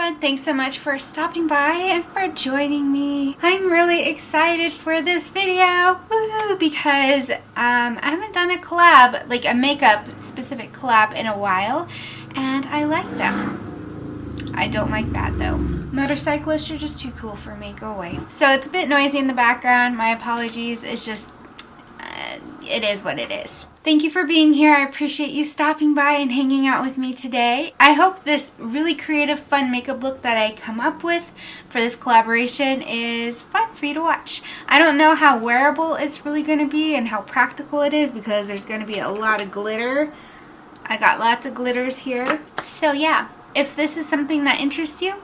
everyone, thanks so much for stopping by and for joining me. I'm really excited for this video, woo, because I haven't done a collab, like a makeup specific collab in a while, and I like them. I don't like that though. Motorcyclists, you're just too cool for me, go away. So it's a bit noisy in the background, my apologies, it's just, it is what it is. Thank you for being here. I appreciate you stopping by and hanging out with me today. I hope this really creative, fun makeup look that I come up with for this collaboration is fun for you to watch. I don't know how wearable it's really going to be and how practical it is because there's going to be a lot of glitter. I got lots of glitters here. So yeah, if this is something that interests you,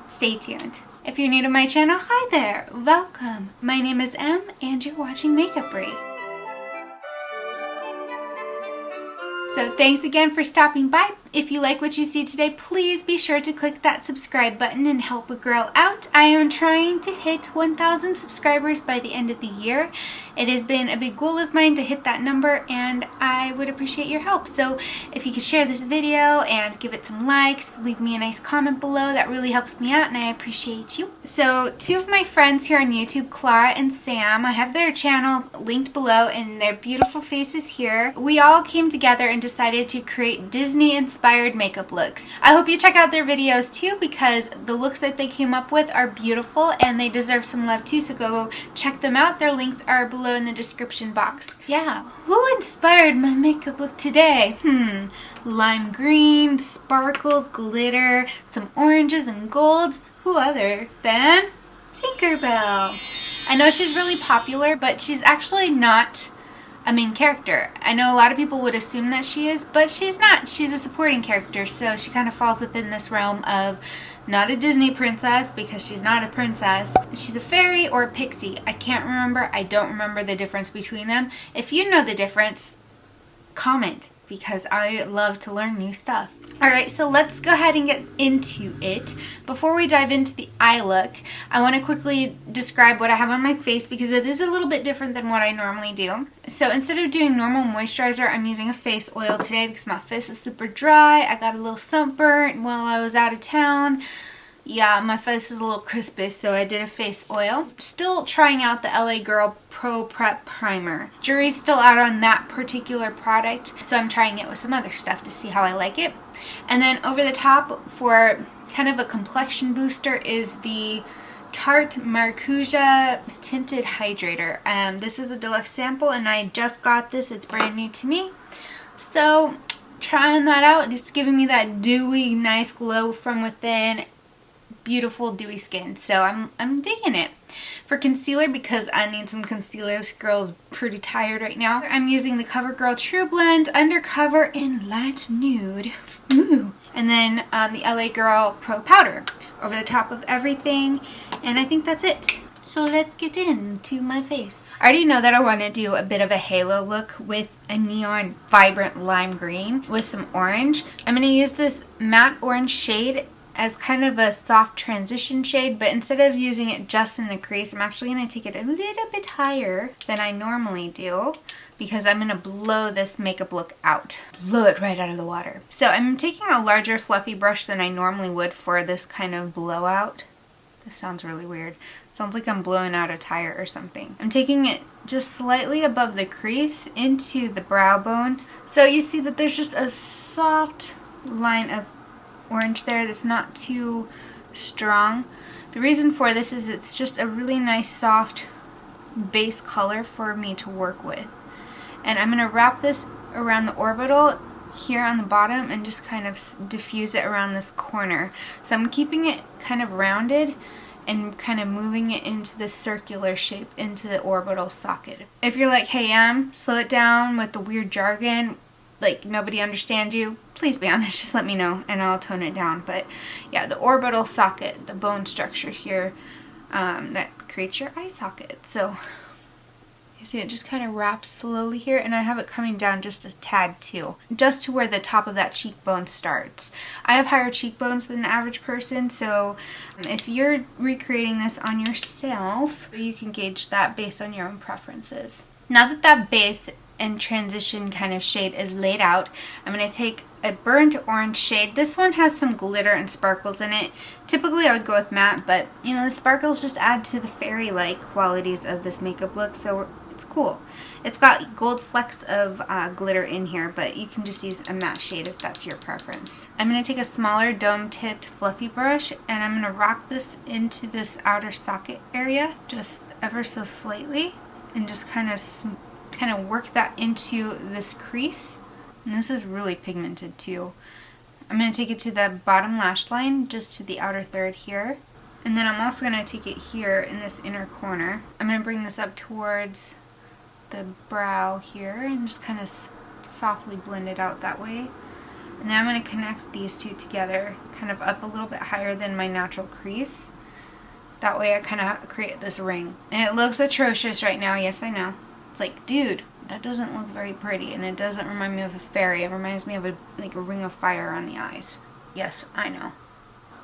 stay tuned. If you're new to my channel, hi there, welcome. My name is Em and you're watching Makeup Brie. So thanks again for stopping by. If you like what you see today, please be sure to click that subscribe button and help a girl out. I am trying to hit 1,000 subscribers by the end of the year. It has been a big goal of mine to hit that number and I would appreciate your help. So if you could share this video and give it some likes, leave me a nice comment below, that really helps me out and I appreciate you. So two of my friends here on YouTube, Clara and Sam, I have their channels linked below and their beautiful faces here. We all came together and decided to create Disney-inspired makeup looks. I hope you check out their videos too because the looks that they came up with are beautiful and they deserve some love too, so go check them out. Their links are below in the description box. Yeah, who inspired my makeup look today? Lime green, sparkles, glitter, some oranges and golds. Who other than Tinkerbell? I know she's really popular, but she's actually not a main character. I know a lot of people would assume that she is, but she's not. She's a supporting character, so she kind of falls within this realm of not a Disney princess because she's not a princess. She's a fairy or a pixie. I can't remember. I don't remember the difference between them. If you know the difference, comment because I love to learn new stuff. Alright, so let's go ahead and get into it. Before we dive into the eye look, I want to quickly describe what I have on my face because it is a little bit different than what I normally do. So instead of doing normal moisturizer, I'm using a face oil today because my face is super dry. I got a little sunburn while I was out of town. Yeah, my face is a little crispy, so I did a face oil. Still trying out the LA Girl Pro Prep Primer. Jury's still out on that particular product, so I'm trying it with some other stuff to see how I like it. And then over the top for kind of a complexion booster is the Tarte Maracuja Tinted Hydrator. This is a deluxe sample and I just got this. It's brand new to me. So trying that out, it's giving me that dewy, nice glow from within. Beautiful dewy skin, so I'm digging it. For concealer, because I need some concealer, this girl's pretty tired right now, I'm using the CoverGirl True Blend Undercover in Light Nude. Ooh. And then the LA Girl Pro Powder over the top of everything, and I think that's it. So let's get into my face. I already know that I want to do a bit of a halo look with a neon vibrant lime green with some orange. I'm going to use this matte orange shade as kind of a soft transition shade, but instead of using it just in the crease, I'm actually going to take it a little bit higher than I normally do because I'm going to blow this makeup look out. Blow it right out of the water. So I'm taking a larger fluffy brush than I normally would for this kind of blowout. This sounds really weird. It sounds like I'm blowing out a tire or something. I'm taking it just slightly above the crease into the brow bone. So you see that there's just a soft line of orange there that's not too strong. The reason for this is it's just a really nice soft base color for me to work with. And I'm going to wrap this around the orbital here on the bottom and just kind of diffuse it around this corner. So I'm keeping it kind of rounded and kind of moving it into the circular shape into the orbital socket. If you're like, hey slow it down with the weird jargon, like nobody understands you, please be honest, just let me know and I'll tone it down. But yeah, the orbital socket, the bone structure here that creates your eye socket. So you see it just kind of wraps slowly here, and I have it coming down just a tad too, just to where the top of that cheekbone starts. I have higher cheekbones than the average person, so if you're recreating this on yourself, you can gauge that based on your own preferences. Now that that base and transition kind of shade is laid out, I'm going to take a burnt orange shade. This one has some glitter and sparkles in it. Typically I would go with matte, but you know, the sparkles just add to the fairy-like qualities of this makeup look, so it's cool. It's got gold flecks of glitter in here, but you can just use a matte shade if that's your preference. I'm going to take a smaller dome-tipped fluffy brush, and I'm going to rock this into this outer socket area just ever so slightly, and just kind of work that into this crease. And this is really pigmented too. I'm going to take it to the bottom lash line, just to the outer third here. And then I'm also going to take it here in this inner corner. I'm going to bring this up towards the brow here and just kind of softly blend it out that way. And then I'm going to connect these two together, kind of up a little bit higher than my natural crease. That way I kind of create this ring. And it looks atrocious right now, yes I know. It's like, dude, that doesn't look very pretty, and it doesn't remind me of a fairy. It reminds me of a ring of fire on the eyes. Yes, I know.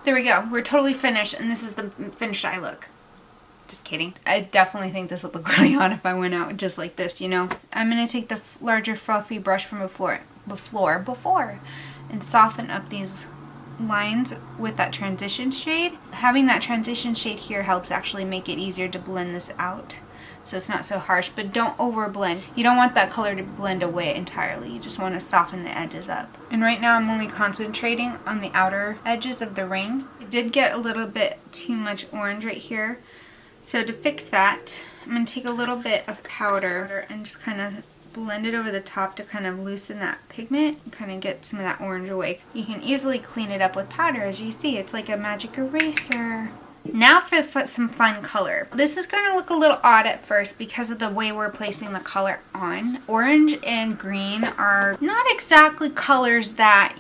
There we go. We're totally finished, and this is the finished eye look. Just kidding. I definitely think this would look really hot if I went out just like this, you know. I'm going to take the larger fluffy brush from before and soften up these lines with that transition shade. Having that transition shade here helps actually make it easier to blend this out, so it's not so harsh, but don't over blend. You don't want that color to blend away entirely. You just want to soften the edges up. And right now I'm only concentrating on the outer edges of the ring. It did get a little bit too much orange right here. So to fix that, I'm going to take a little bit of powder and just kind of blend it over the top to kind of loosen that pigment and kind of get some of that orange away. You can easily clean it up with powder, as you see. It's like a magic eraser. Now for some fun color. This is going to look a little odd at first because of the way we're placing the color on. Orange and green are not exactly colors that,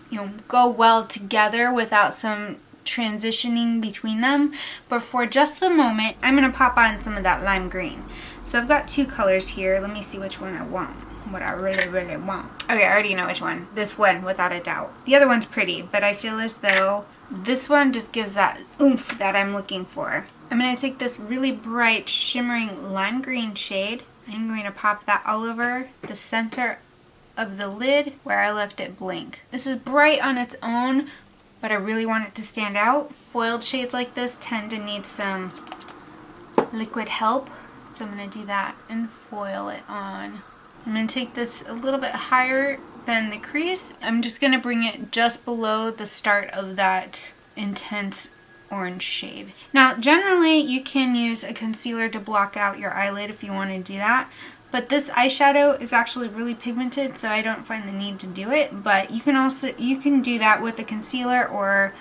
you know, go well together without some transitioning between them, but for just the moment I'm going to pop on some of that lime green. So I've got two colors here. Let me see which one I want, what I really want. Okay, I already know which one. This one, without a doubt. The other one's pretty, but I feel as though this one just gives that oomph that I'm looking for. I'm going to take this really bright shimmering lime green shade. I'm going to pop that all over the center of the lid where I left it blank. This is bright on its own, but I really want it to stand out. Foiled shades like this tend to need some liquid help, so I'm going to do that and foil it on. I'm going to take this a little bit higher than the crease. I'm just going to bring it just below the start of that intense orange shade. Now generally you can use a concealer to block out your eyelid if you want to do that. But this eyeshadow is actually really pigmented, so I don't find the need to do it. But you can do that with a concealer or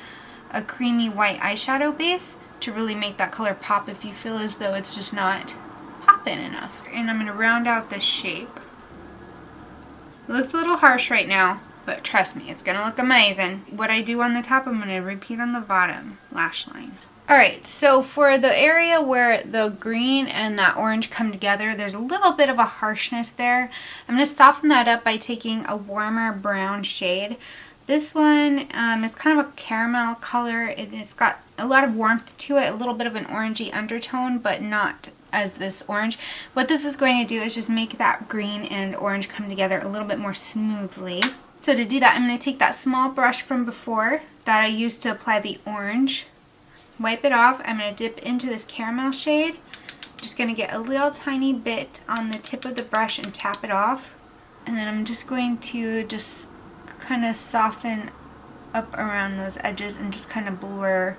a creamy white eyeshadow base to really make that color pop if you feel as though it's just not popping enough. And I'm going to round out this shape. It looks a little harsh right now, but trust me, it's going to look amazing. What I do on the top, I'm going to repeat on the bottom lash line. Alright, so for the area where the green and that orange come together, there's a little bit of a harshness there. I'm going to soften that up by taking a warmer brown shade. This one is kind of a caramel color. It's got a lot of warmth to it, a little bit of an orangey undertone, but not as this orange. What this is going to do is just make that green and orange come together a little bit more smoothly. So to do that, I'm going to take that small brush from before that I used to apply the orange. Wipe it off. I'm going to dip into this caramel shade. Just going to get a little tiny bit on the tip of the brush and tap it off. And then I'm just going to just kind of soften up around those edges and just kind of blur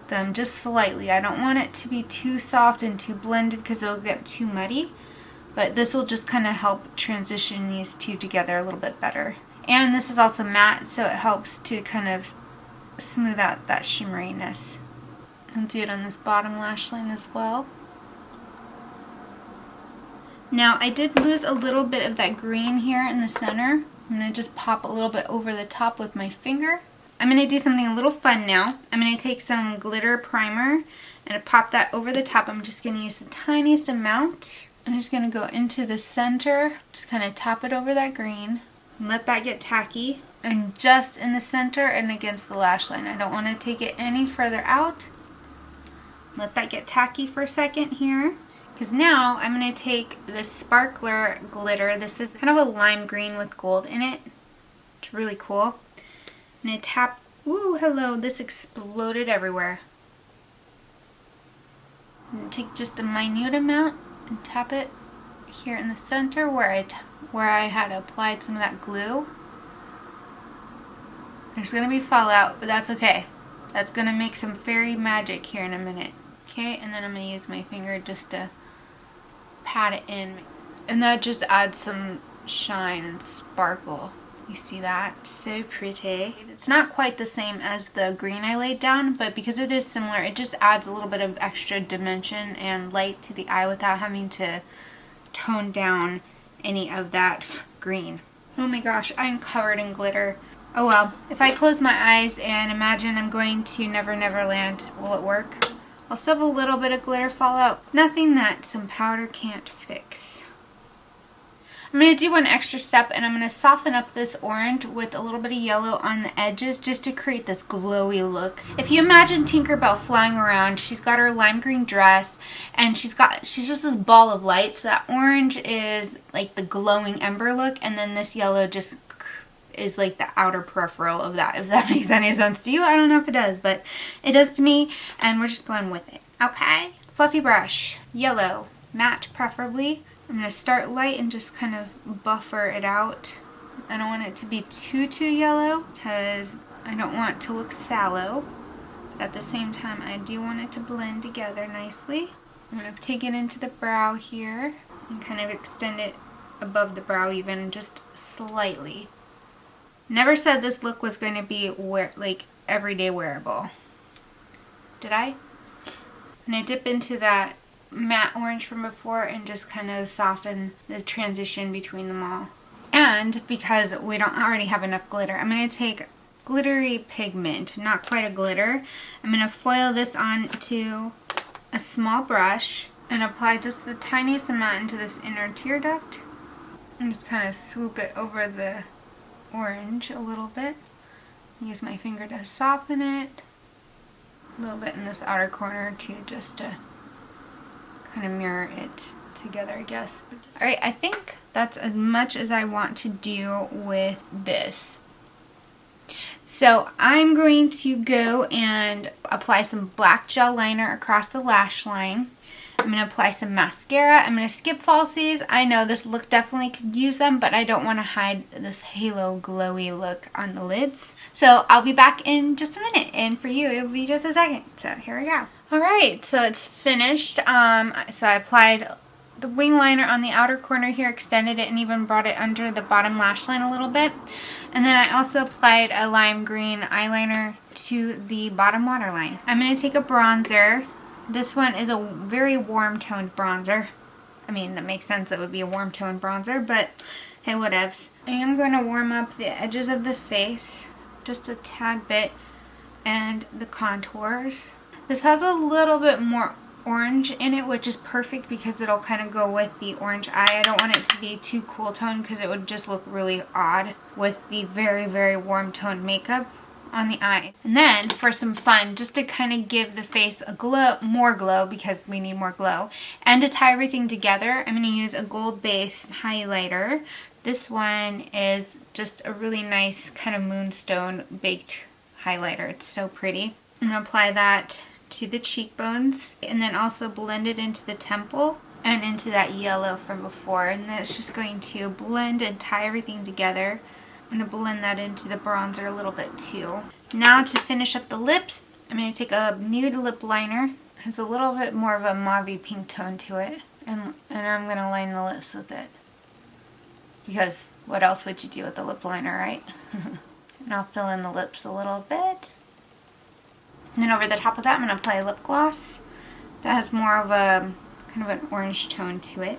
them just slightly. I don't want it to be too soft and too blended because it'll get too muddy. But this will just kind of help transition these two together a little bit better. And this is also matte, so it helps to kind of smooth out that shimmeriness. I'll do it on this bottom lash line as well. Now I did lose a little bit of that green here in the center. I'm going to just pop a little bit over the top with my finger. I'm going to do something a little fun now. I'm going to take some glitter primer and pop that over the top. I'm just going to use the tiniest amount. I'm just going to go into the center, just kind of tap it over that green and let that get tacky. And just in the center and against the lash line. I don't want to take it any further out. Let that get tacky for a second here. Because now I'm going to take this sparkler glitter. This is kind of a lime green with gold in it. It's really cool. And I tap, ooh, hello, this exploded everywhere. And take just a minute amount and tap it here in the center where I had applied some of that glue. There's going to be fallout, but that's okay. That's going to make some fairy magic here in a minute. Okay, and then I'm going to use my finger just to pat it in. And that just adds some shine and sparkle. You see that? So pretty. It's not quite the same as the green I laid down, but because it is similar, it just adds a little bit of extra dimension and light to the eye without having to tone down any of that green. Oh my gosh, I'm covered in glitter. Oh well, if I close my eyes and imagine I'm going to Never Never Land, will it work? I'll still have a little bit of glitter fall out. Nothing that some powder can't fix. I'm going to do one extra step, and I'm going to soften up this orange with a little bit of yellow on the edges just to create this glowy look. If you imagine Tinkerbell flying around, she's got her lime green dress and she's just this ball of light. So that orange is like the glowing ember look, and then this yellow just is like the outer peripheral of that, if that makes any sense to you. I don't know if it does, but it does to me, and we're just going with it. Okay, fluffy brush, yellow, matte preferably. I'm going to start light and just kind of buffer it out. I don't want it to be too yellow because I don't want it to look sallow, but at the same time I do want it to blend together nicely. I'm going to take it into the brow here and kind of extend it above the brow even, just slightly. Never said this look was going to be like everyday wearable. Did I? And I dip into that matte orange from before and just kind of soften the transition between them all. And because we don't already have enough glitter, I'm going to take glittery pigment, not quite a glitter. I'm going to foil this onto a small brush and apply just the tiniest amount into this inner tear duct. And just kind of swoop it over the orange a little bit. Use my finger to soften it. A little bit in this outer corner too, just to kind of mirror it together, I guess. Alright, I think that's as much as I want to do with this. So I'm going to go and apply some black gel liner across the lash line. I'm going to apply some mascara. I'm going to skip falsies. I know this look definitely could use them, but I don't want to hide this halo glowy look on the lids. So I'll be back in just a minute, and for you it'll be just a second. So here we go. Alright, so it's finished. So I applied the wing liner on the outer corner here, extended it, and even brought it under the bottom lash line a little bit. And then I also applied a lime green eyeliner to the bottom waterline. I'm going to take a bronzer. This one is a very warm toned bronzer. I mean, that makes sense, it would be a warm toned bronzer, but hey, whatevs. I am going to warm up the edges of the face just a tad bit and the contours. This has a little bit more orange in it, which is perfect because it'll kind of go with the orange eye. I don't want it to be too cool toned because it would just look really odd with the very warm toned makeup on the eye. And then for some fun, just to kind of give the face a glow, more glow, because we need more glow, and to tie everything together, I'm going to use a gold base highlighter. This one is just a really nice kind of moonstone baked highlighter. It's so pretty. I'm going to apply that to the cheekbones and then also blend it into the temple and into that yellow from before, and then it's just going to blend and tie everything together. I'm going to blend that into the bronzer a little bit too. Now to finish up the lips, I'm going to take a nude lip liner. It has a little bit more of a mauve pink tone to it, and I'm going to line the lips with it. Because what else would you do with a lip liner, right? And I'll fill in the lips a little bit. And then over the top of that, I'm going to apply a lip gloss that has more of a kind of an orange tone to it.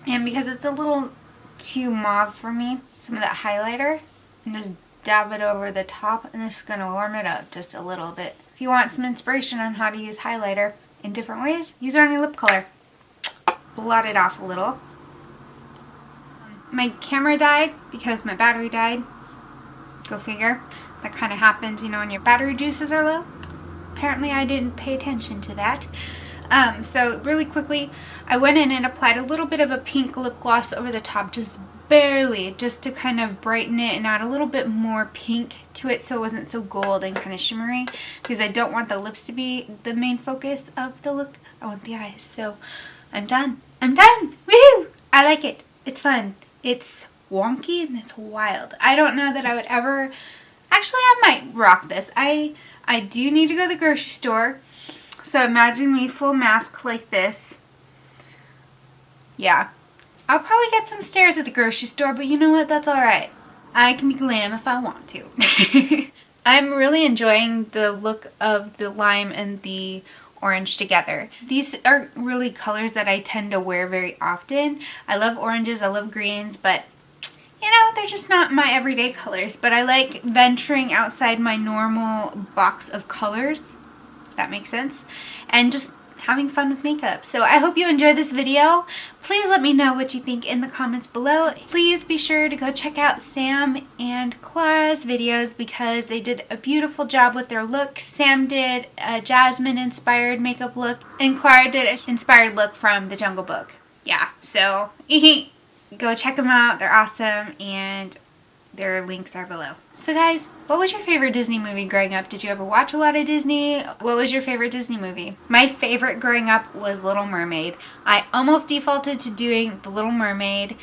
And because it's a little too mauve for me, some of that highlighter, and just dab it over the top, and this is going to warm it up just a little bit. If you want some inspiration on how to use highlighter in different ways, use it on your lip color. Blot it off a little. My camera died because my battery died. Go figure. That kind of happens, you know, when your battery juices are low. Apparently I didn't pay attention to that. So really quickly, I went in and applied a little bit of a pink lip gloss over the top, just barely, just to kind of brighten it and add a little bit more pink to it so it wasn't so gold and kind of shimmery, because I don't want the lips to be the main focus of the look. I want the eyes. So I'm done. I'm done! Woohoo! I like it. It's fun. It's wonky and it's wild. I don't know that I would ever... Actually, I might rock this. I do need to go to the grocery store. So imagine me full mask like this. Yeah. I'll probably get some stares at the grocery store, but you know what? That's alright. I can be glam if I want to. I'm really enjoying the look of the lime and the orange together. These are really colors that I tend to wear very often. I love oranges, I love greens, but you know, they're just not my everyday colors. But I like venturing outside my normal box of colors. That makes sense. And just having fun with makeup. So I hope you enjoyed this video. Please let me know what you think in the comments below. Please be sure to go check out Sam and Clara's videos because they did a beautiful job with their looks. Sam did a Jasmine inspired makeup look and Clara did an inspired look from the Jungle Book. Yeah, so go check them out. They're awesome and their links are below. So guys, what was your favorite Disney movie growing up? Did you ever watch a lot of Disney? What was your favorite Disney movie? My favorite growing up was Little Mermaid. I almost defaulted to doing The Little Mermaid,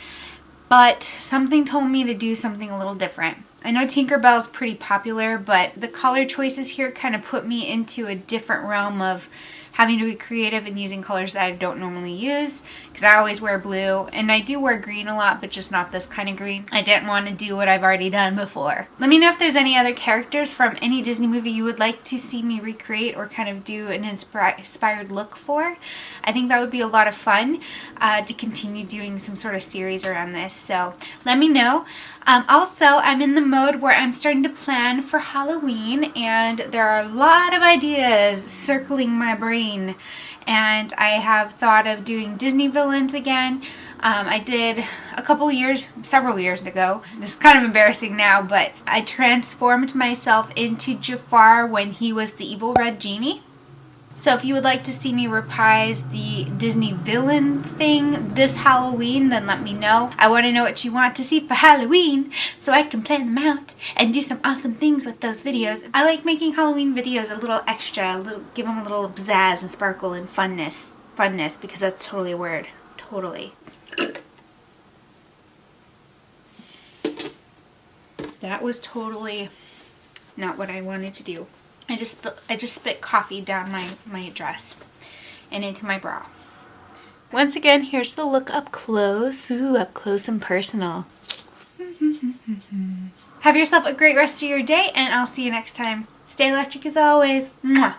but something told me to do something a little different. I know Tinkerbell's pretty popular, but the color choices here kind of put me into a different realm of having to be creative and using colors that I don't normally use, because I always wear blue and I do wear green a lot, but just not this kind of green. I didn't want to do what I've already done before. Let me know if there's any other characters from any Disney movie you would like to see me recreate or kind of do an inspired look for. I think that would be a lot of fun to continue doing some sort of series around this, so let me know. Also, I'm in the mode where I'm starting to plan for Halloween and there are a lot of ideas circling my brain, and I have thought of doing Disney villains again. I did several years ago. This is kind of embarrassing now, but I transformed myself into Jafar when he was the evil red genie. So if you would like to see me reprise the Disney villain thing this Halloween, then let me know. I want to know what you want to see for Halloween so I can plan them out and do some awesome things with those videos. I like making Halloween videos a little extra, give them a little pizzazz and sparkle and funness, because that's totally a word. Totally. That was totally not what I wanted to do. I just spit coffee down my dress and into my bra. Once again, here's the look up close. Ooh, up close and personal. Have yourself a great rest of your day, and I'll see you next time. Stay electric as always. Mwah.